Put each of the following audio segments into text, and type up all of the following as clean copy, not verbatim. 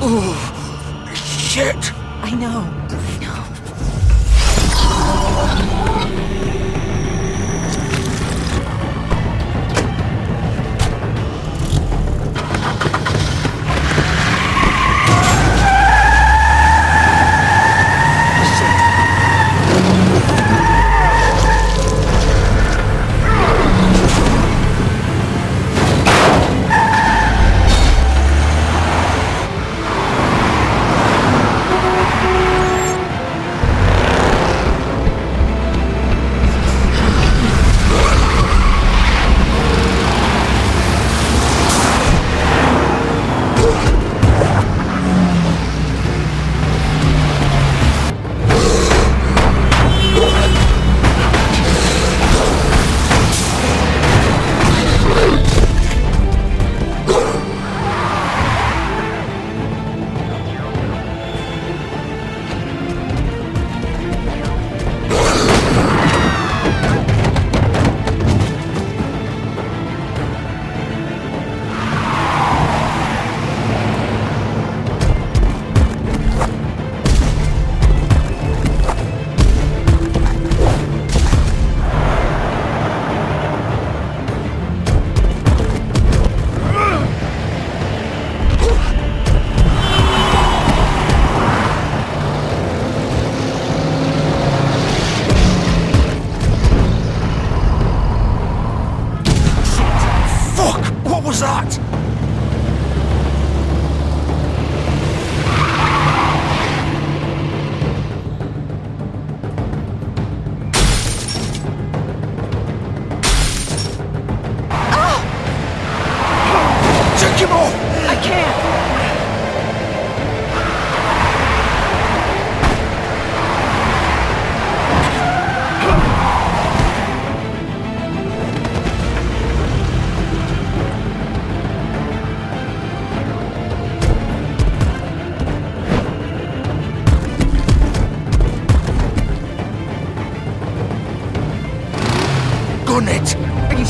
Oh, shit! I know.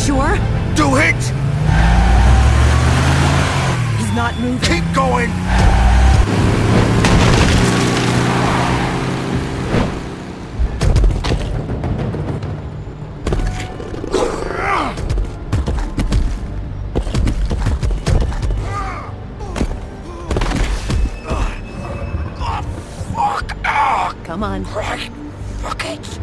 Sure? Do it! He's not moving. Keep going! Fuck! Come on. Right. Fuck it.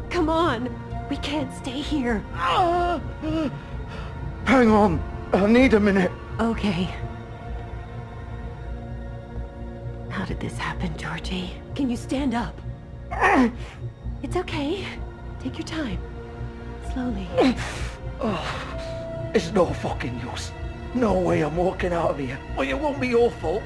Come on! We can't stay here. Hang on. I need a minute. Okay. How did this happen, Georgie? Can you stand up? It's okay. Take your time. Slowly. It's no fucking use. No way I'm walking out of here. Well, it won't be your fault.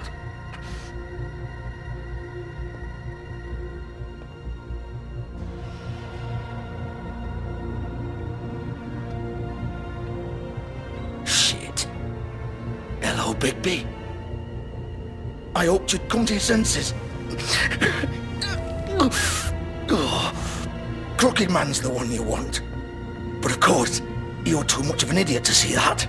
Shit. Hello, Bigby. I hoped you'd come to your senses. Crooked man's the one you want. But of course, you're too much of an idiot to see that.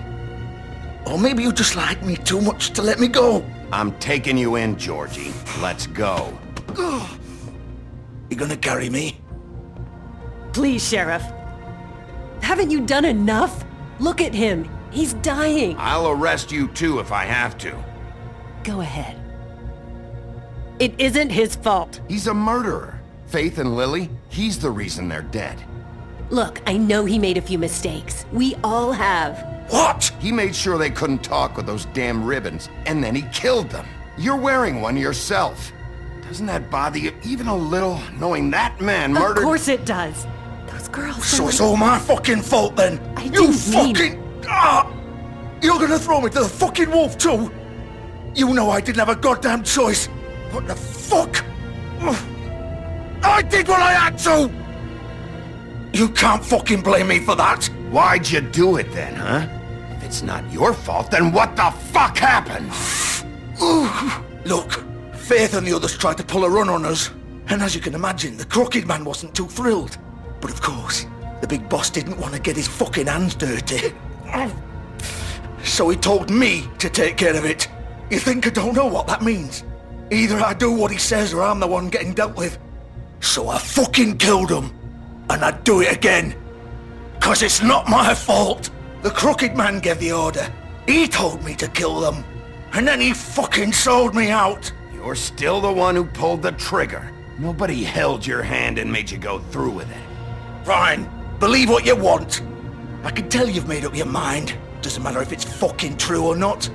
Or maybe you just like me too much to let me go. I'm taking you in, Georgie. Let's go. You gonna carry me? Please, Sheriff. Haven't you done enough? Look at him. He's dying. I'll arrest you too if I have to. Go ahead. It isn't his fault. He's a murderer. Faith and Lily, he's the reason they're dead. Look, I know he made a few mistakes. We all have. What? He made sure they couldn't talk with those damn ribbons, and then he killed them. You're wearing one yourself. Doesn't that bother you even a little, knowing that man murdered— Of course it does. Those girls— So it's all my fucking fault then? I You didn't fucking— mean— Ah! You're gonna throw me to the fucking wolf too? You know I didn't have a goddamn choice. What the fuck? I did what I had to! You can't fucking blame me for that! Why'd you do it then, huh? If it's not your fault, then what the fuck happened? Look, Faith and the others tried to pull a run on us. And as you can imagine, the Crooked Man wasn't too thrilled. But of course, the big boss didn't want to get his fucking hands dirty. So he told me to take care of it. You think I don't know what that means? Either I do what he says or I'm the one getting dealt with. So I fucking killed him. And I'd do it again. 'Cause it's not my fault. The Crooked Man gave the order. He told me to kill them. And then he fucking sold me out. You're still the one who pulled the trigger. Nobody held your hand and made you go through with it. Fine. Believe what you want. I can tell you've made up your mind. Doesn't matter if it's fucking true or not.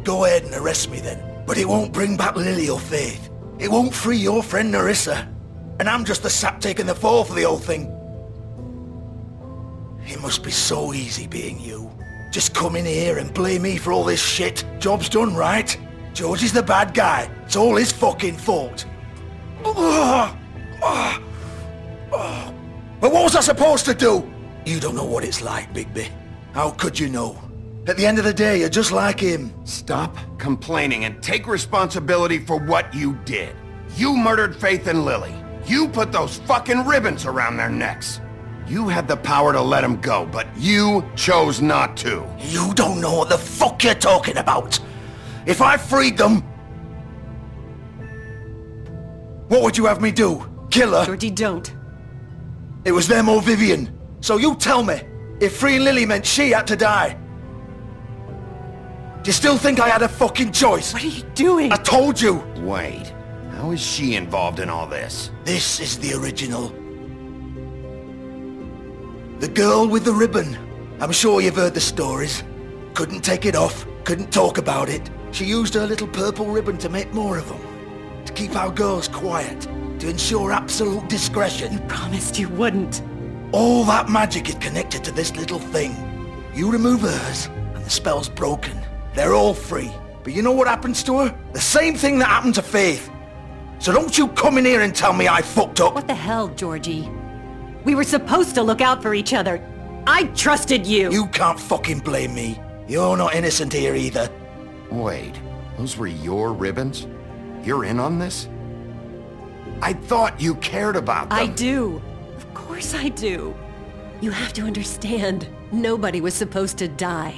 Go ahead and arrest me then. But it won't bring back Lily or Faith. It won't free your friend Nerissa. And I'm just the sap taking the fall for the whole thing. It must be so easy being you. Just come in here and blame me for all this shit. Job's done, right? George is the bad guy. It's all his fucking fault. But what was I supposed to do? You don't know what it's like, Bigby. How could you know? At the end of the day, you're just like him. Stop complaining and take responsibility for what you did. You murdered Faith and Lily. You put those fucking ribbons around their necks. You had the power to let them go, but you chose not to. You don't know what the fuck you're talking about. If I freed them... What would you have me do? Kill her? Georgie, don't. It was them or Vivian. So you tell me, if freeing Lily meant she had to die. Do you still think I had a fucking choice? What are you doing? I told you! Wait, how is she involved in all this? This is the original. The girl with the ribbon. I'm sure you've heard the stories. Couldn't take it off, couldn't talk about it. She used her little purple ribbon to make more of them. To keep our girls quiet. To ensure absolute discretion. Promised you wouldn't. All that magic is connected to this little thing. You remove hers, and the spell's broken. They're all free. But you know what happens to her? The same thing that happened to Faith. So don't you come in here and tell me I fucked up. What the hell, Georgie? We were supposed to look out for each other. I trusted you. You can't fucking blame me. You're not innocent here either. Wait, those were your ribbons? You're in on this? I thought you cared about them. I do. Of course I do. You have to understand, nobody was supposed to die.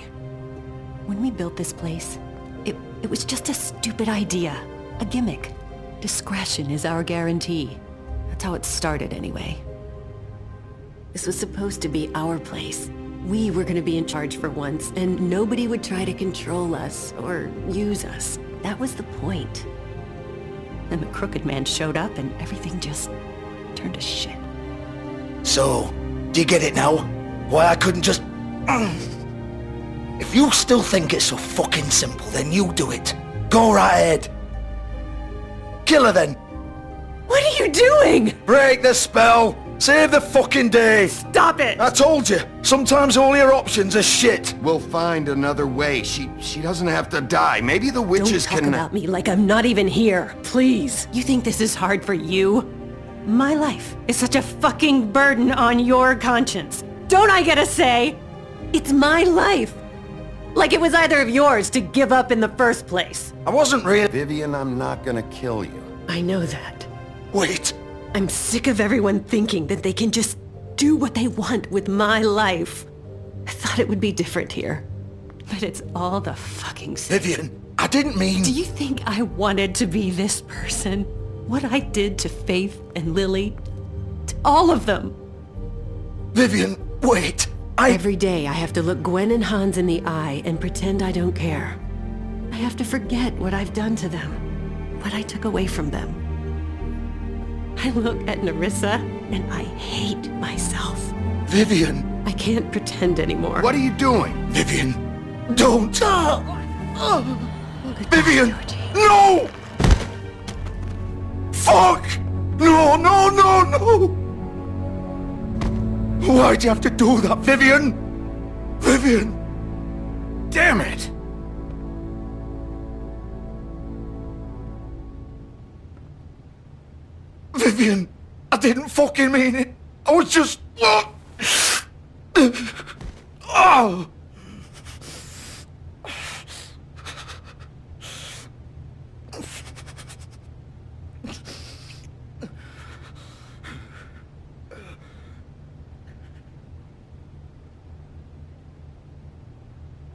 When we built this place, it was just a stupid idea. A gimmick. Discretion is our guarantee. That's how it started anyway. This was supposed to be our place. We were gonna be in charge for once, and nobody would try to control us or use us. That was the point. Then the Crooked Man showed up and everything just turned to shit. So, do you get it now? Why I couldn't just... If you still think it's so fucking simple, then you do it. Go right ahead. Kill her then. What are you doing? Break the spell. Save the fucking day. Stop it! I told you, sometimes all your options are shit. We'll find another way. She doesn't have to die. Maybe the witches Don't talk can... about me like I'm not even here, please. You think this is hard for you? My life is such a fucking burden on your conscience. Don't I get a say? It's my life. Like it was either of yours to give up in the first place. I wasn't really... Vivian, I'm not gonna kill you. I know that. Wait. I'm sick of everyone thinking that they can just do what they want with my life. I thought it would be different here. But it's all the fucking same. Vivian, I didn't mean... Do you think I wanted to be this person? What I did to Faith and Lily? To all of them? Vivian, wait. Every day I have to look Gwen and Hans in the eye and pretend I don't care. I have to forget what I've done to them. What I took away from them. I look at Nerissa and I hate myself. Vivian. I can't pretend anymore. What are you doing? Vivian, don't. Vivian, Georgie. no! Fuck! No, no, no, no! Why'd you have to do that, Vivian? Vivian! Damn it! Vivian, I didn't fucking mean it. I was just... Oh!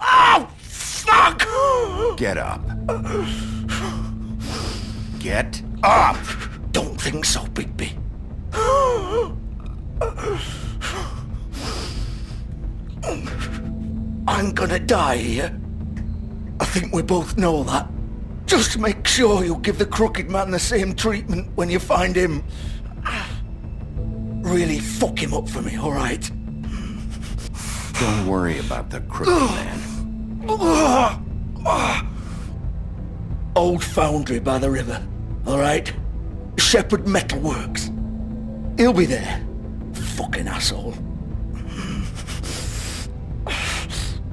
Oh, fuck! Get up. Get up! Don't think so, Bigby. I'm gonna die here. I think we both know that. Just make sure you give the crooked man the same treatment when you find him. Really fuck him up for me, alright? Don't worry about the crooked man. Old foundry by the river, alright? Shepherd Metalworks. He'll be there. Fucking asshole.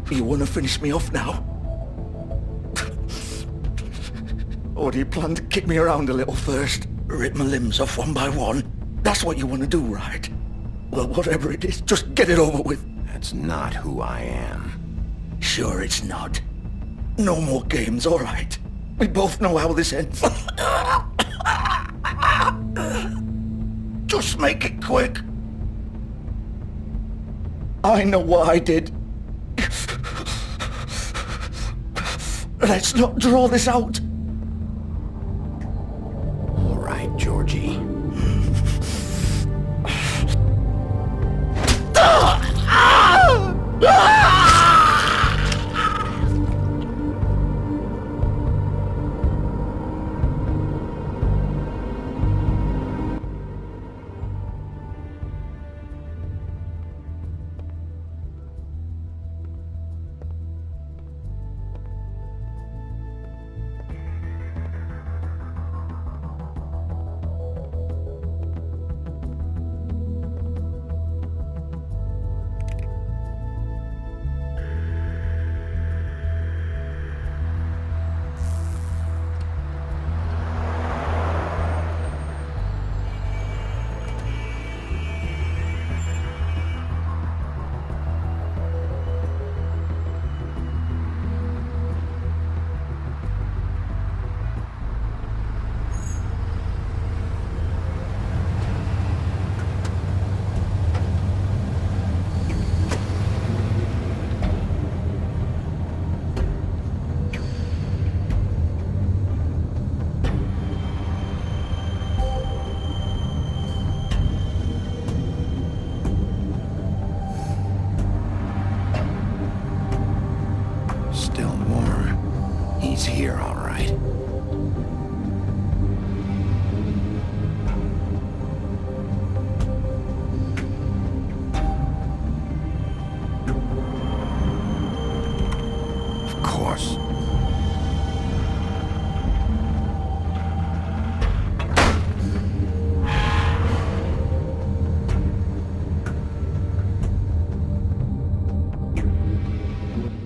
You wanna finish me off now? Or do you plan to kick me around a little first? Rip my limbs off one by one? That's what you wanna do, right? Well, whatever it is, just get it over with. That's not who I am. Sure it's not. No more games, alright? We both know how this ends. Just make it quick. I know what I did. Let's not draw this out.